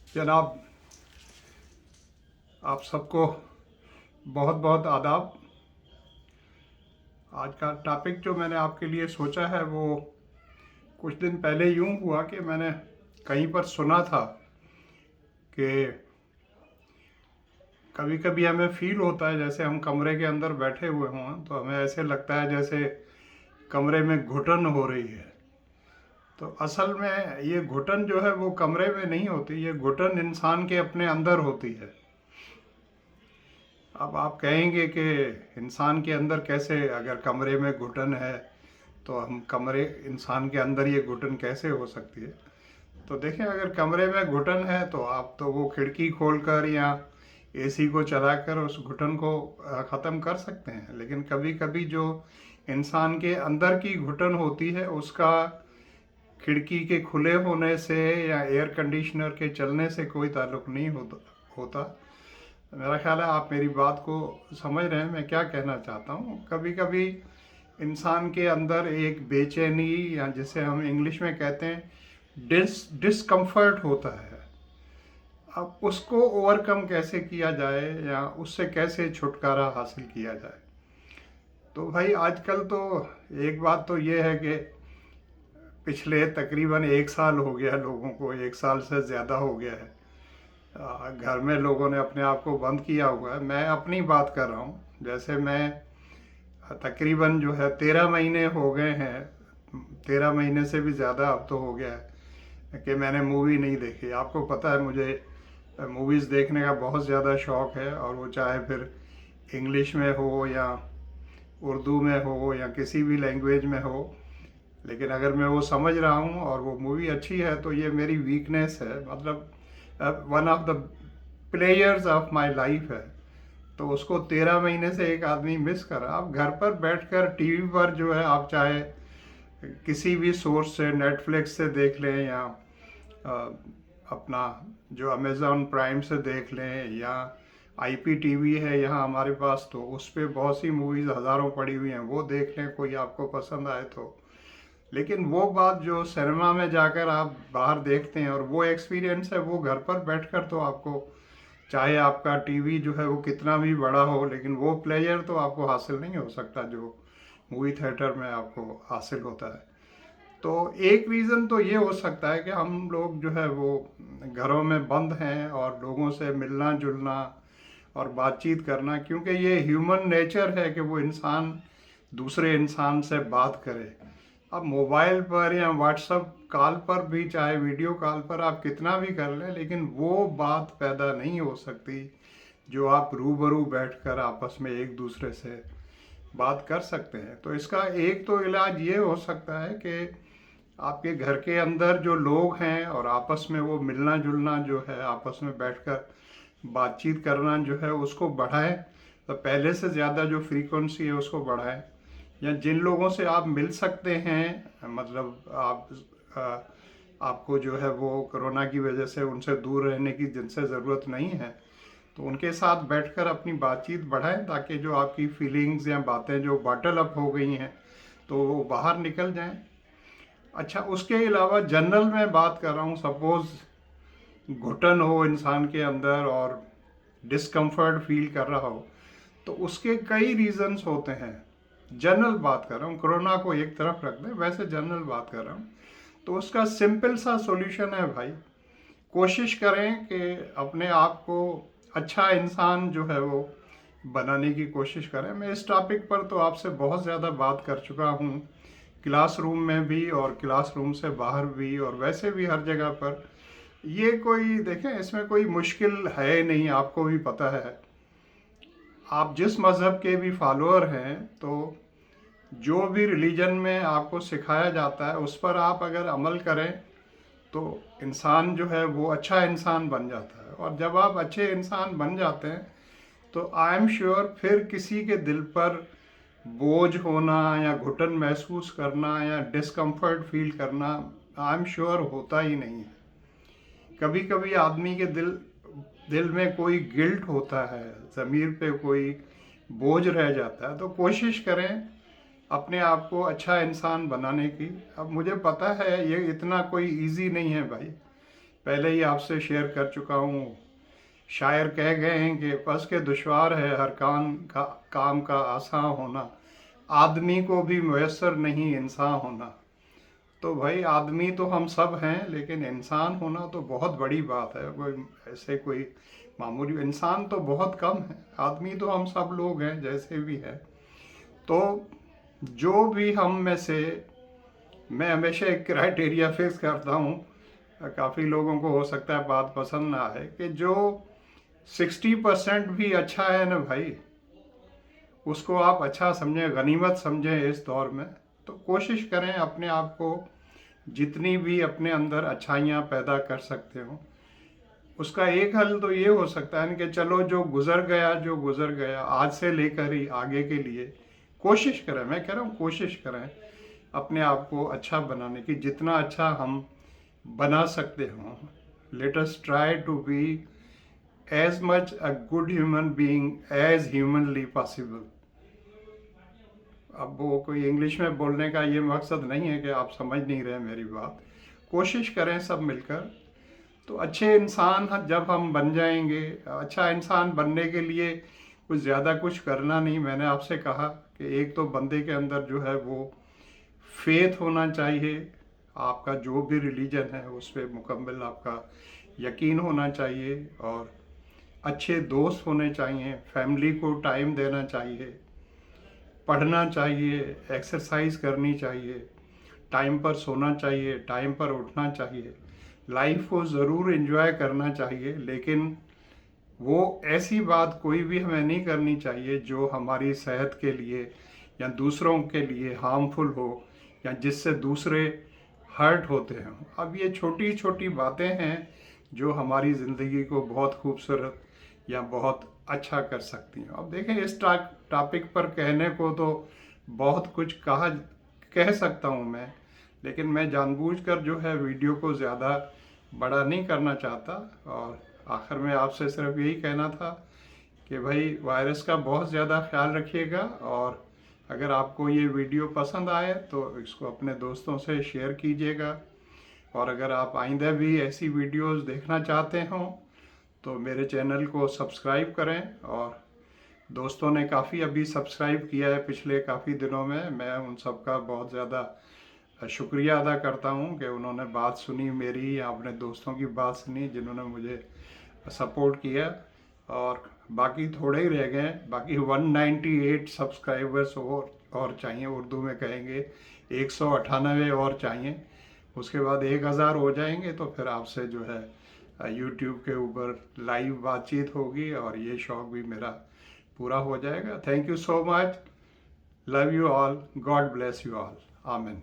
जनाब, आप सबको बहुत बहुत आदाब। आज का टॉपिक जो मैंने आपके लिए सोचा है वो कुछ दिन पहले यूं हुआ कि मैंने कहीं पर सुना था कि कभी कभी हमें फील होता है जैसे हम कमरे के अंदर बैठे हुए हों, तो हमें ऐसे लगता है जैसे कमरे में घुटन हो रही है। तो असल में ये घुटन जो है वो कमरे में नहीं होती, ये घुटन इंसान के अपने अंदर होती है। अब आप कहेंगे कि इंसान के अंदर कैसे, अगर कमरे में घुटन है तो हम कमरे इंसान के अंदर ये घुटन कैसे हो सकती है। तो देखें, अगर कमरे में घुटन है तो आप तो वो खिड़की खोलकर या एसी को चलाकर उस घुटन को ख़त्म कर सकते हैं। लेकिन कभी कभी जो इंसान के अंदर की घुटन होती है उसका खिड़की के खुले होने से या एयर कंडीशनर के चलने से कोई ताल्लुक़ नहीं होता। मेरा ख्याल है आप मेरी बात को समझ रहे हैं मैं क्या कहना चाहता हूँ। कभी कभी इंसान के अंदर एक बेचैनी, या जिसे हम इंग्लिश में कहते हैं डिस्कम्फर्ट होता है। अब उसको ओवरकम कैसे किया जाए या उससे कैसे छुटकारा हासिल किया जाए। तो भाई आजकल तो एक बात तो ये है कि पिछले तकरीबन 1 साल हो गया, लोगों को 1 साल से ज़्यादा हो गया है, घर में लोगों ने अपने आप को बंद किया हुआ है। मैं अपनी बात कर रहा हूँ। जैसे मैं तकरीबन जो है 13 महीने हो गए हैं, 13 महीने से भी ज़्यादा अब तो हो गया है कि मैंने मूवी नहीं देखी। आपको पता है मुझे मूवीज़ देखने का बहुत ज़्यादा शौक़ है, और वो चाहे फिर इंग्लिश में हो या उर्दू में हो या किसी भी लैंग्वेज में हो। लेकिन अगर मैं वो समझ रहा हूँ और वो मूवी अच्छी है तो ये मेरी वीकनेस है, मतलब one of the players of my life है। तो उसको 13 महीने से एक आदमी मिस कर रहा। आप घर पर बैठकर टीवी पर जो है, आप चाहे किसी भी सोर्स से, नेटफ्लिक्स से देख लें या अपना जो अमेज़ॉन प्राइम से देख लें, या IPTV है यहाँ हमारे पास, तो उस पर बहुत सी मूवीज़ हज़ारों पड़ी हुई हैं, वो देख लें कोई आपको पसंद आए तो। लेकिन वो बात जो सिनेमा में जाकर आप बाहर देखते हैं और वो एक्सपीरियंस है, वो घर पर बैठकर तो आपको, चाहे आपका टीवी जो है वो कितना भी बड़ा हो, लेकिन वो प्लेजर तो आपको हासिल नहीं हो सकता जो मूवी थिएटर में आपको हासिल होता है। तो एक रीज़न तो ये हो सकता है कि हम लोग जो है वो घरों में बंद हैं और लोगों से मिलना जुलना और बातचीत करना, क्योंकि ये ह्यूमन नेचर है कि वो इंसान दूसरे इंसान से बात करे। अब मोबाइल पर या व्हाट्सएप कॉल पर भी, चाहे वीडियो कॉल पर आप कितना भी कर लें, लेकिन वो बात पैदा नहीं हो सकती जो आप रूबरू बैठकर आपस में एक दूसरे से बात कर सकते हैं। तो इसका एक तो इलाज ये हो सकता है कि आपके घर के अंदर जो लोग हैं और आपस में वो मिलना जुलना जो है, आपस में बैठकर बातचीत करना जो है उसको बढ़ाएं। तो पहले से ज़्यादा जो फ्रीक्वेंसी है उसको बढ़ाएं। या जिन लोगों से आप मिल सकते हैं, मतलब आपको जो है वो कोरोना की वजह से उनसे दूर रहने की जिनसे ज़रूरत नहीं है, तो उनके साथ बैठकर अपनी बातचीत बढ़ाएं, ताकि जो आपकी फीलिंग्स या बातें जो बॉटल अप हो गई हैं तो वो बाहर निकल जाएं। अच्छा, उसके अलावा जनरल मैं बात कर रहा हूँ, सपोज़ घुटन हो इंसान के अंदर और डिस्कम्फर्ट फील कर रहा हो, तो उसके कई रीज़न्स होते हैं। जनरल बात कर रहा हूँ, कोरोना को एक तरफ रख दें, वैसे जनरल बात कर रहा हूँ। तो उसका सिंपल सा सॉल्यूशन है भाई, कोशिश करें कि अपने आप को अच्छा इंसान जो है वो बनाने की कोशिश करें। मैं इस टॉपिक पर तो आपसे बहुत ज़्यादा बात कर चुका हूँ, क्लासरूम में भी और क्लासरूम से बाहर भी और वैसे भी हर जगह पर। ये कोई, देखें, इसमें कोई मुश्किल है नहीं, आपको भी पता है। आप जिस मज़हब के भी फॉलोअर हैं, तो जो भी रिलीजन में आपको सिखाया जाता है उस पर आप अगर अमल करें तो इंसान जो है वो अच्छा इंसान बन जाता है। और जब आप अच्छे इंसान बन जाते हैं तो आई एम श्योर फिर किसी के दिल पर बोझ होना या घुटन महसूस करना या डिस्कम्फर्ट फील करना, आई एम श्योर होता ही नहीं है। कभी कभी आदमी के दिल दिल में कोई गिल्ट होता है, ज़मीर पे कोई बोझ रह जाता है। तो कोशिश करें अपने आप को अच्छा इंसान बनाने की। अब मुझे पता है ये इतना कोई इजी नहीं है भाई, पहले ही आपसे शेयर कर चुका हूँ। शायर कह गए हैं कि बस के दुश्वार है हर काम का आसान होना, आदमी को भी मुयस्सर नहीं इंसान होना। तो भाई आदमी तो हम सब हैं, लेकिन इंसान होना तो बहुत बड़ी बात है। कोई ऐसे कोई मामूली इंसान तो बहुत कम है, आदमी तो हम सब लोग हैं जैसे भी है। तो जो भी हम में से, मैं हमेशा एक क्राइटेरिया फिक्स करता हूँ, काफ़ी लोगों को हो सकता है बात पसंद ना आए, कि जो 60% भी अच्छा है ना भाई, उसको आप अच्छा समझें, गनीमत समझें इस दौर में। तो कोशिश करें अपने आप को जितनी भी अपने अंदर अच्छाइयाँ पैदा कर सकते हो। उसका एक हल तो ये हो सकता है कि चलो जो गुज़र गया आज से लेकर ही आगे के लिए कोशिश करें। मैं कह रहा हूँ कोशिश करें अपने आप को अच्छा बनाने की, जितना अच्छा हम बना सकते हों। Let us try to be as much a good human being as humanly possible. अब वो कोई इंग्लिश में बोलने का ये मकसद नहीं है कि आप समझ नहीं रहे मेरी बात। कोशिश करें सब मिलकर, तो अच्छे इंसान जब हम बन जाएंगे। अच्छा इंसान बनने के लिए कुछ ज़्यादा कुछ करना नहीं। मैंने आपसे कहा कि एक तो बंदे के अंदर जो है वो फेथ होना चाहिए, आपका जो भी रिलीजन है उस पर मुकम्मल आपका यकीन होना चाहिए, और अच्छे दोस्त होने चाहिए, फैमिली को टाइम देना चाहिए, पढ़ना चाहिए, एक्सरसाइज करनी चाहिए, टाइम पर सोना चाहिए, टाइम पर उठना चाहिए, लाइफ को ज़रूर एंजॉय करना चाहिए। लेकिन वो ऐसी बात कोई भी हमें नहीं करनी चाहिए जो हमारी सेहत के लिए या दूसरों के लिए हार्मफुल हो, या जिससे दूसरे हर्ट होते हैं। अब ये छोटी छोटी बातें हैं जो हमारी ज़िंदगी को बहुत खूबसूरत या बहुत अच्छा कर सकती हैं। अब देखें, इस टॉपिक पर कहने को तो बहुत कुछ कह सकता हूँ मैं, लेकिन मैं जानबूझकर जो है वीडियो को ज़्यादा बड़ा नहीं करना चाहता। और आखिर में आपसे सिर्फ यही कहना था कि भाई वायरस का बहुत ज़्यादा ख्याल रखिएगा, और अगर आपको ये वीडियो पसंद आए तो इसको अपने दोस्तों से शेयर कीजिएगा। और अगर आप आइंदा भी ऐसी वीडियोस देखना चाहते हों तो मेरे चैनल को सब्सक्राइब करें। और दोस्तों ने काफ़ी अभी सब्सक्राइब किया है पिछले काफ़ी दिनों में, मैं उन सब का बहुत ज़्यादा शुक्रिया अदा करता हूं कि उन्होंने बात सुनी मेरी, या अपने दोस्तों की बात सुनी जिन्होंने मुझे सपोर्ट किया। और बाकी थोड़े ही रह गए, बाकी 198 सब्सक्राइबर्स और चाहिए, उर्दू में कहेंगे 198 और चाहिए। उसके बाद 1000 हो जाएंगे तो फिर आपसे जो है यूट्यूब के ऊपर लाइव बातचीत होगी, और ये शौक़ भी मेरा पूरा हो जाएगा। Thank you so much, love you all, God bless you all, आमीन।